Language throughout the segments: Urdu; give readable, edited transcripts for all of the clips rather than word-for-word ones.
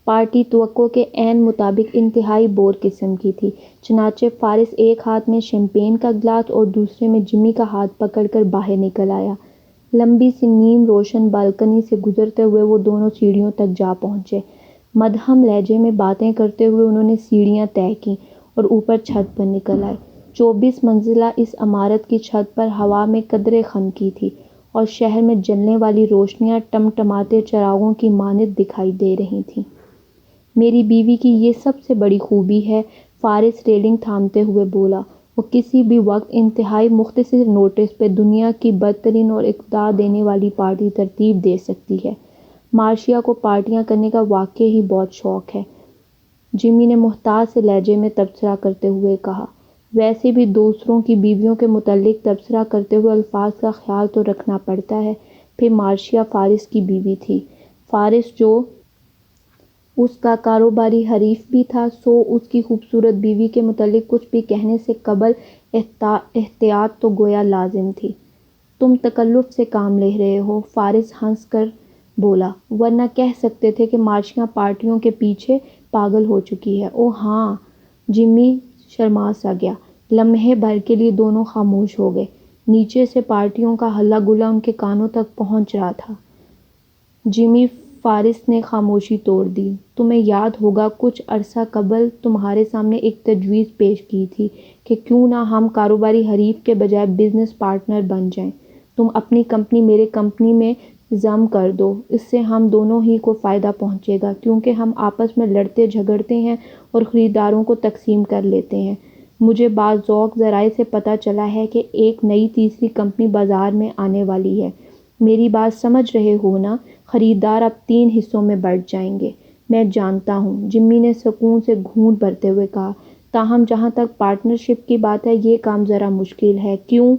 پارٹی توقع کے عین مطابق انتہائی بور قسم کی تھی، چنانچہ فارس ایک ہاتھ میں شیمپین کا گلاس اور دوسرے میں جمی کا ہاتھ پکڑ کر باہر نکل آیا۔ لمبی سی نیم روشن بالکنی سے گزرتے ہوئے وہ دونوں سیڑھیوں تک جا پہنچے۔ مدھم لہجے میں باتیں کرتے ہوئے انہوں نے سیڑھیاں طے کیں اور اوپر چھت پر نکل آئے۔ 24 منزلہ اس عمارت کی چھت پر ہوا میں قدرے خنکی تھی اور شہر میں جلنے والی روشنیاں ٹمٹماتے چراغوں کی مانند دکھائی دے رہی تھیں۔ میری بیوی کی یہ سب سے بڑی خوبی ہے، فارس ریلنگ تھامتے ہوئے بولا۔ وہ کسی بھی وقت انتہائی مختصر نوٹس پہ دنیا کی بدترین اور اقتدار دینے والی پارٹی ترتیب دے سکتی ہے۔ مارشیا کو پارٹیاں کرنے کا واقعی ہی بہت شوق ہے، جمی نے محتاط سے لہجے میں تبصرہ کرتے ہوئے کہا۔ ویسے بھی دوسروں کی بیویوں کے متعلق تبصرہ کرتے ہوئے الفاظ کا خیال تو رکھنا پڑتا ہے۔ پھر مارشیا فارس کی بیوی تھی۔ فارس جو اس کا کاروباری حریف بھی تھا، سو اس کی خوبصورت بیوی کے متعلق کچھ بھی کہنے سے قبل احتیاط تو گویا لازم تھی۔ تم تکلف سے کام لے رہے ہو، فارس ہنس کر بولا، ورنہ کہہ سکتے تھے کہ مارشیا پارٹیوں کے پیچھے پاگل ہو چکی ہے۔ اوہ ہاں، جمی شرما سا گیا۔ لمحے بھر کے لیے دونوں خاموش ہو گئے۔ نیچے سے پارٹیوں کا ہلا گلا ان کے کانوں تک پہنچ رہا تھا۔ جمی، فارس نے خاموشی توڑ دی، تمہیں یاد ہوگا کچھ عرصہ قبل تمہارے سامنے ایک تجویز پیش کی تھی کہ کیوں نہ ہم کاروباری حریف کے بجائے بزنس پارٹنر بن جائیں۔ تم اپنی کمپنی میرے کمپنی میں ضم کر دو، اس سے ہم دونوں ہی کو فائدہ پہنچے گا، کیونکہ ہم آپس میں لڑتے جھگڑتے ہیں اور خریداروں کو تقسیم کر لیتے ہیں۔ مجھے بعض ذوق ذرائع سے پتہ چلا ہے کہ ایک نئی تیسری کمپنی بازار میں آنے والی ہے۔ میری بات سمجھ رہے ہو نا؟ خریدار اب 3 حصوں میں بٹ جائیں گے۔ میں جانتا ہوں، جمی نے سکون سے گھونٹ بھرتے ہوئے کہا، تاہم جہاں تک پارٹنرشپ کی بات ہے، یہ کام ذرا مشکل ہے۔ کیوں؟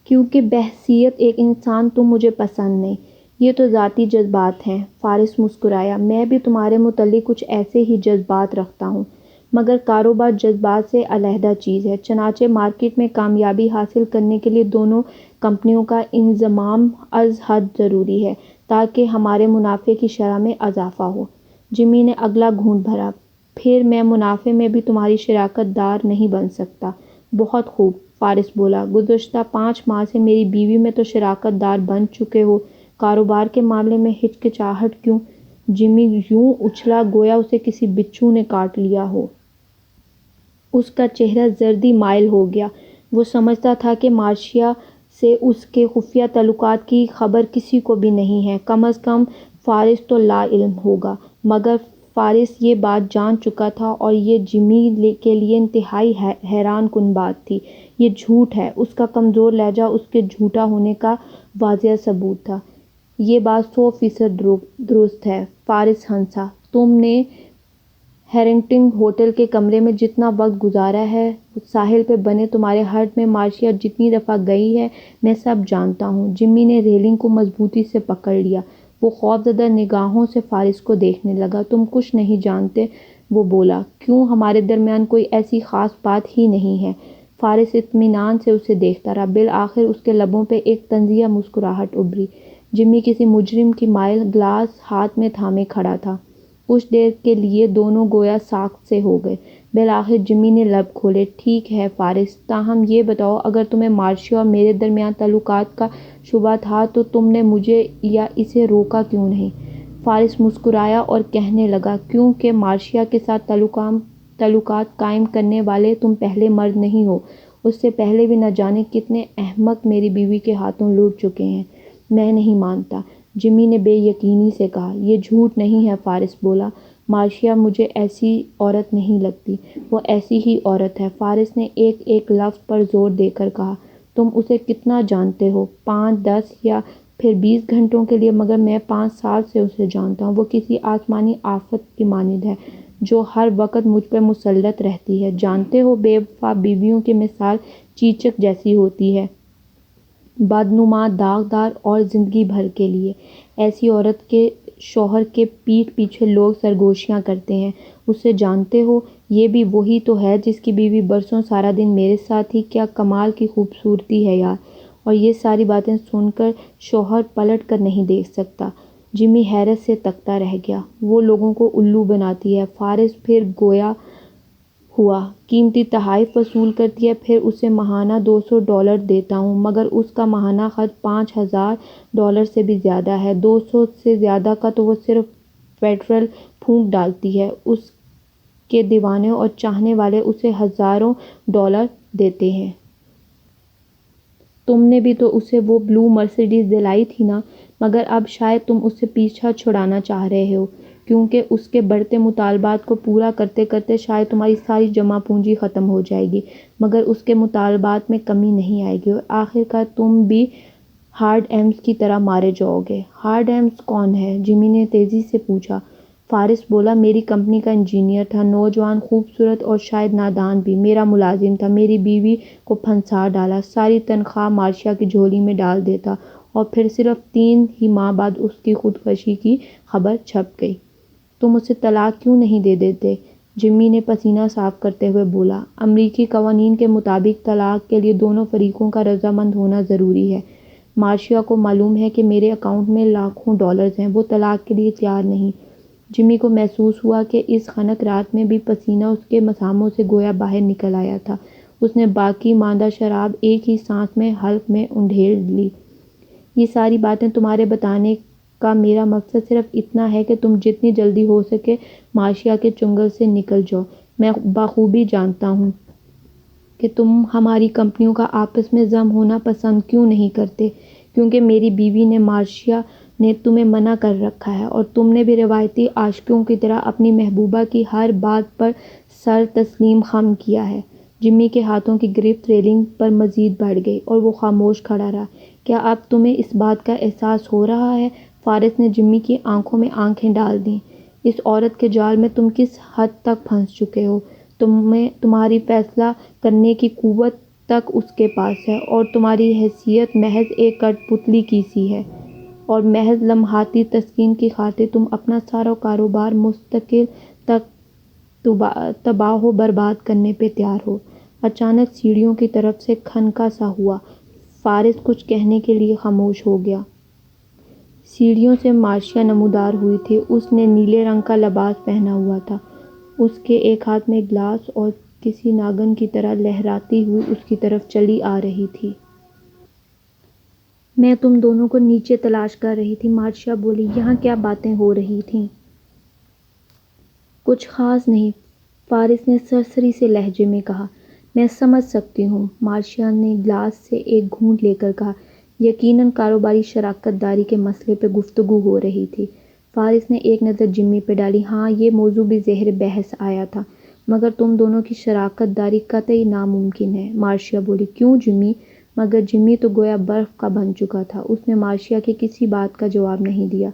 کیونکہ بحیثیت ایک انسان تم مجھے پسند نہیں۔ یہ تو ذاتی جذبات ہیں، فارس مسکرایا۔ میں بھی تمہارے متعلق کچھ ایسے ہی جذبات رکھتا ہوں، مگر کاروبار جذبات سے علیحدہ چیز ہے۔ چنانچہ مارکیٹ میں کامیابی حاصل کرنے کے لیے دونوں کمپنیوں کا انضمام از حد ضروری ہے، تاکہ ہمارے منافع کی شرح میں اضافہ ہو۔ جمی نے اگلا گھونٹ بھرا۔ پھر میں منافع میں بھی تمہاری شراکت دار نہیں بن سکتا۔ بہت خوب، فارس بولا، گزشتہ 5 ماہ سے میری بیوی میں تو شراکت دار بن چکے ہو، کاروبار کے معاملے میں ہچکچاہٹ کیوں؟ جمی یوں اچھلا گویا اسے کسی بچھو نے کاٹ لیا ہو۔ اس کا چہرہ زردی مائل ہو گیا۔ وہ سمجھتا تھا کہ مارشیا سے اس کے خفیہ تعلقات کی خبر کسی کو بھی نہیں ہے، کم از کم فارس تو لا علم ہوگا۔ مگر فارس یہ بات جان چکا تھا اور یہ جمی کے لیے انتہائی حیران کن بات تھی۔ یہ جھوٹ ہے، اس کا کمزور لہجہ اس کے جھوٹا ہونے کا واضح ثبوت تھا۔ یہ بات 100% درست ہے، فارس ہنسا۔ تم نے ہیرنگٹن ہوٹل کے کمرے میں جتنا وقت گزارا ہے، ساحل پہ بنے تمہارے ہٹ میں مارشیا جتنی دفعہ گئی ہے، میں سب جانتا ہوں۔ جمی نے ریلنگ کو مضبوطی سے پکڑ لیا۔ وہ خوفزدہ نگاہوں سے فارس کو دیکھنے لگا۔ تم کچھ نہیں جانتے، وہ بولا۔ کیوں؟ ہمارے درمیان کوئی ایسی خاص بات ہی نہیں ہے۔ فارس اطمینان سے اسے دیکھتا رہا۔ بالآخر اس کے لبوں پہ ایک طنزیہ مسکراہٹ ابھری۔ جمی کسی مجرم کی مائل گلاس ہاتھ میں تھامے کھڑا تھا۔ کچھ دیر کے لیے دونوں گویا ساکت سے ہو گئے۔ بالآخر جمی نے لب کھولے، ٹھیک ہے فارس، تاہم یہ بتاؤ، اگر تمہیں مارشیا اور میرے درمیان تعلقات کا شبہ تھا تو تم نے مجھے یا اسے روکا کیوں نہیں؟ فارس مسکرایا اور کہنے لگا، کیونکہ مارشیا کے ساتھ تعلقات قائم کرنے والے تم پہلے مرد نہیں ہو۔ اس سے پہلے بھی نہ جانے کتنے احمق میری بیوی کے ہاتھوں لٹ چکے ہیں۔ میں نہیں مانتا، جمی نے بے یقینی سے کہا۔ یہ جھوٹ نہیں ہے، فارس بولا۔ مارشیا مجھے ایسی عورت نہیں لگتی۔ وہ ایسی ہی عورت ہے، فارس نے ایک ایک لفظ پر زور دے کر کہا۔ تم اسے کتنا جانتے ہو؟ 5، 10 یا پھر 20 گھنٹوں کے لیے، مگر میں 5 سال سے اسے جانتا ہوں۔ وہ کسی آسمانی آفت کی مانند ہے جو ہر وقت مجھ پر مسلط رہتی ہے۔ جانتے ہو، بے وفا بیویوں کی مثال چیچک جیسی ہوتی ہے، بدنما، داغدار اور زندگی بھر کے لیے۔ ایسی عورت کے شوہر کے پیٹھ پیچھے لوگ سرگوشیاں کرتے ہیں۔ اسے جانتے ہو؟ یہ بھی وہی تو ہے جس کی بیوی برسوں سارا دن میرے ساتھ تھی۔ کیا کمال کی خوبصورتی ہے یار! اور یہ ساری باتیں سن کر شوہر پلٹ کر نہیں دیکھ سکتا۔ جمی حیرت سے تکتا رہ گیا۔ وہ لوگوں کو الو بناتی ہے، فارس پھر گویا ہوا، قیمتی تحائف وصول کرتی ہے، پھر اسے ماہانہ $200 دیتا ہوں، مگر اس کا ماہانہ خرچ $5000 سے بھی زیادہ ہے۔ 200 سے زیادہ کا تو وہ صرف پیٹرول پھونک ڈالتی ہے۔ اس کے دیوانے اور چاہنے والے اسے ہزاروں ڈالر دیتے ہیں۔ تم نے بھی تو اسے وہ بلو مرسیڈیز دلائی تھی نا، مگر اب شاید تم اس سے پیچھا چھڑانا چاہ رہے ہو، کیونکہ اس کے بڑھتے مطالبات کو پورا کرتے کرتے شاید تمہاری ساری جمع پونجی ختم ہو جائے گی، مگر اس کے مطالبات میں کمی نہیں آئے گی اور آخر کار تم بھی ہارڈ ایمز کی طرح مارے جاؤ گے۔ ہارڈ ایمز کون ہے؟ جمی نے تیزی سے پوچھا۔ فارس بولا، میری کمپنی کا انجینئر تھا، نوجوان، خوبصورت اور شاید نادان بھی، میرا ملازم تھا، میری بیوی کو پھنسا ڈالا، ساری تنخواہ مارشیا کی جھولی میں ڈال دیتا اور پھر صرف 3 ہی ماہ بعد اس کی خودکشی کی خبر چھپ گئی۔ تم اسے طلاق کیوں نہیں دے دیتے؟ جمی نے پسینہ صاف کرتے ہوئے بولا، امریکی قوانین کے مطابق طلاق کے لیے دونوں فریقوں کا رضامند ہونا ضروری ہے۔ مارشیا کو معلوم ہے کہ میرے اکاؤنٹ میں لاکھوں ڈالرز ہیں، وہ طلاق کے لیے تیار نہیں۔ جمی کو محسوس ہوا کہ اس خنک رات میں بھی پسینہ اس کے مساموں سے گویا باہر نکل آیا تھا۔ اس نے باقی ماندہ شراب ایک ہی سانس میں حلق میں انڈھیل لی۔ یہ ساری باتیں تمہارے بتانے کا میرا مقصد صرف اتنا ہے کہ تم جتنی جلدی ہو سکے مارشیا کے چنگل سے نکل جاؤ۔ میں بخوبی جانتا ہوں کہ تم ہماری کمپنیوں کا آپس میں ضم ہونا پسند کیوں نہیں کرتے، کیونکہ میری بیوی نے مارشیا نے تمہیں منع کر رکھا ہے اور تم نے بھی روایتی عاشقوں کی طرح اپنی محبوبہ کی ہر بات پر سر تسلیم خم کیا ہے۔ جمی کے ہاتھوں کی گرفت ریلنگ پر مزید بڑھ گئی اور وہ خاموش کھڑا رہا۔ کیا اب تمہیں اس بات کا احساس ہو رہا ہے؟ فارس نے جمی کی آنکھوں میں آنکھیں ڈال دیں۔ اس عورت کے جال میں تم کس حد تک پھنس چکے ہو؟ تمہاری فیصلہ کرنے کی قوت تک اس کے پاس ہے اور تمہاری حیثیت محض ایک کٹھ پتلی کی سی ہے، اور محض لمحاتی تسکین کی خاطر تم اپنا سارا کاروبار مستقل تک تباہ و برباد کرنے پہ تیار ہو۔ اچانک سیڑھیوں کی طرف سے کھنکا سا ہوا۔ فارس کچھ کہنے کے لیے خاموش ہو گیا۔ سیڑھیوں سے مارشیا نمودار ہوئی تھی۔ اس نے نیلے رنگ کا لباس پہنا ہوا تھا۔ اس کے ایک ہاتھ میں گلاس اور کسی ناگن کی طرح لہراتی ہوئی اس کی طرف چلی آ رہی تھی۔ میں تم دونوں کو نیچے تلاش کر رہی تھی، مارشیا بولی۔ یہاں کیا باتیں ہو رہی تھیں؟ کچھ خاص نہیں، فارس نے سرسری سے لہجے میں کہا۔ میں سمجھ سکتی ہوں، مارشیا نے گلاس سے ایک گھونٹ لے کر کہا۔ یقیناً کاروباری شراکت داری کے مسئلے پہ گفتگو ہو رہی تھی۔ فارس نے ایک نظر جمی پہ ڈالی۔ ہاں، یہ موضوع بھی زیر بحث آیا تھا، مگر تم دونوں کی شراکت داری قطعی ناممکن ہے، مارشیا بولی۔ کیوں جمی؟ مگر جمی تو گویا برف کا بن چکا تھا۔ اس نے مارشیا کی کسی بات کا جواب نہیں دیا،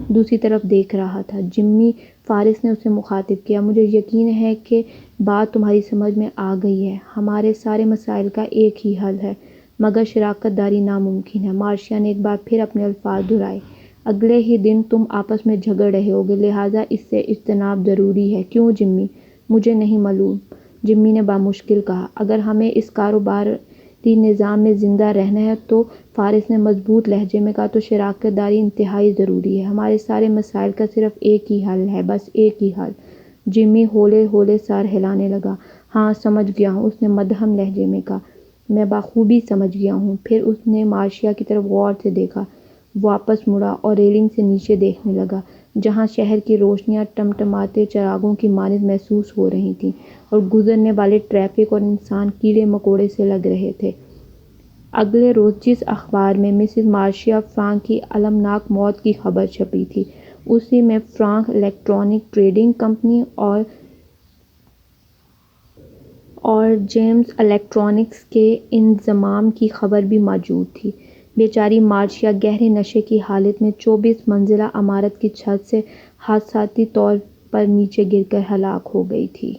دوسری طرف دیکھ رہا تھا۔ جمی، فارس نے اسے مخاطب کیا، مجھے یقین ہے کہ بات تمہاری سمجھ میں آ گئی ہے۔ ہمارے سارے مسائل کا ایک ہی حل ہے، مگر شراکت داری ناممکن ہے۔ مارشیا نے ایک بار پھر اپنے الفاظ دہرائے۔ اگلے ہی دن تم آپس میں جھگڑ رہے ہوگے، لہٰذا اس سے اجتناب ضروری ہے۔ کیوں جمی؟ مجھے نہیں معلوم، جمی نے بامشکل کہا۔ اگر ہمیں اس کاروباری نظام میں زندہ رہنا ہے تو، فارس نے مضبوط لہجے میں کہا، تو شراکت داری انتہائی ضروری ہے۔ ہمارے سارے مسائل کا صرف ایک ہی حل ہے، بس ایک ہی حل۔ جمی ہولے ہولے سر ہلانے لگا۔ ہاں، سمجھ گیا ہوں، اس نے مدھم لہجے میں کہا۔ میں بخوبی سمجھ گیا ہوں۔ پھر اس نے مارشیا کی طرف غور سے دیکھا، واپس مڑا اور ریلنگ سے نیچے دیکھنے لگا، جہاں شہر کی روشنیاں ٹمٹماتے چراغوں کی مانند محسوس ہو رہی تھیں اور گزرنے والے ٹریفک اور انسان کیڑے مکوڑے سے لگ رہے تھے۔ اگلے روز جس اخبار میں مسز مارشیا فرانک کی المناک موت کی خبر چھپی تھی، اسی میں فرانک الیکٹرانک ٹریڈنگ کمپنی اور جیمز الیکٹرانکس کے انضمام کی خبر بھی موجود تھی۔ بیچاری مارشیا گہرے نشے کی حالت میں 24 منزلہ عمارت کی چھت سے حادثاتی طور پر نیچے گر کر ہلاک ہو گئی تھی۔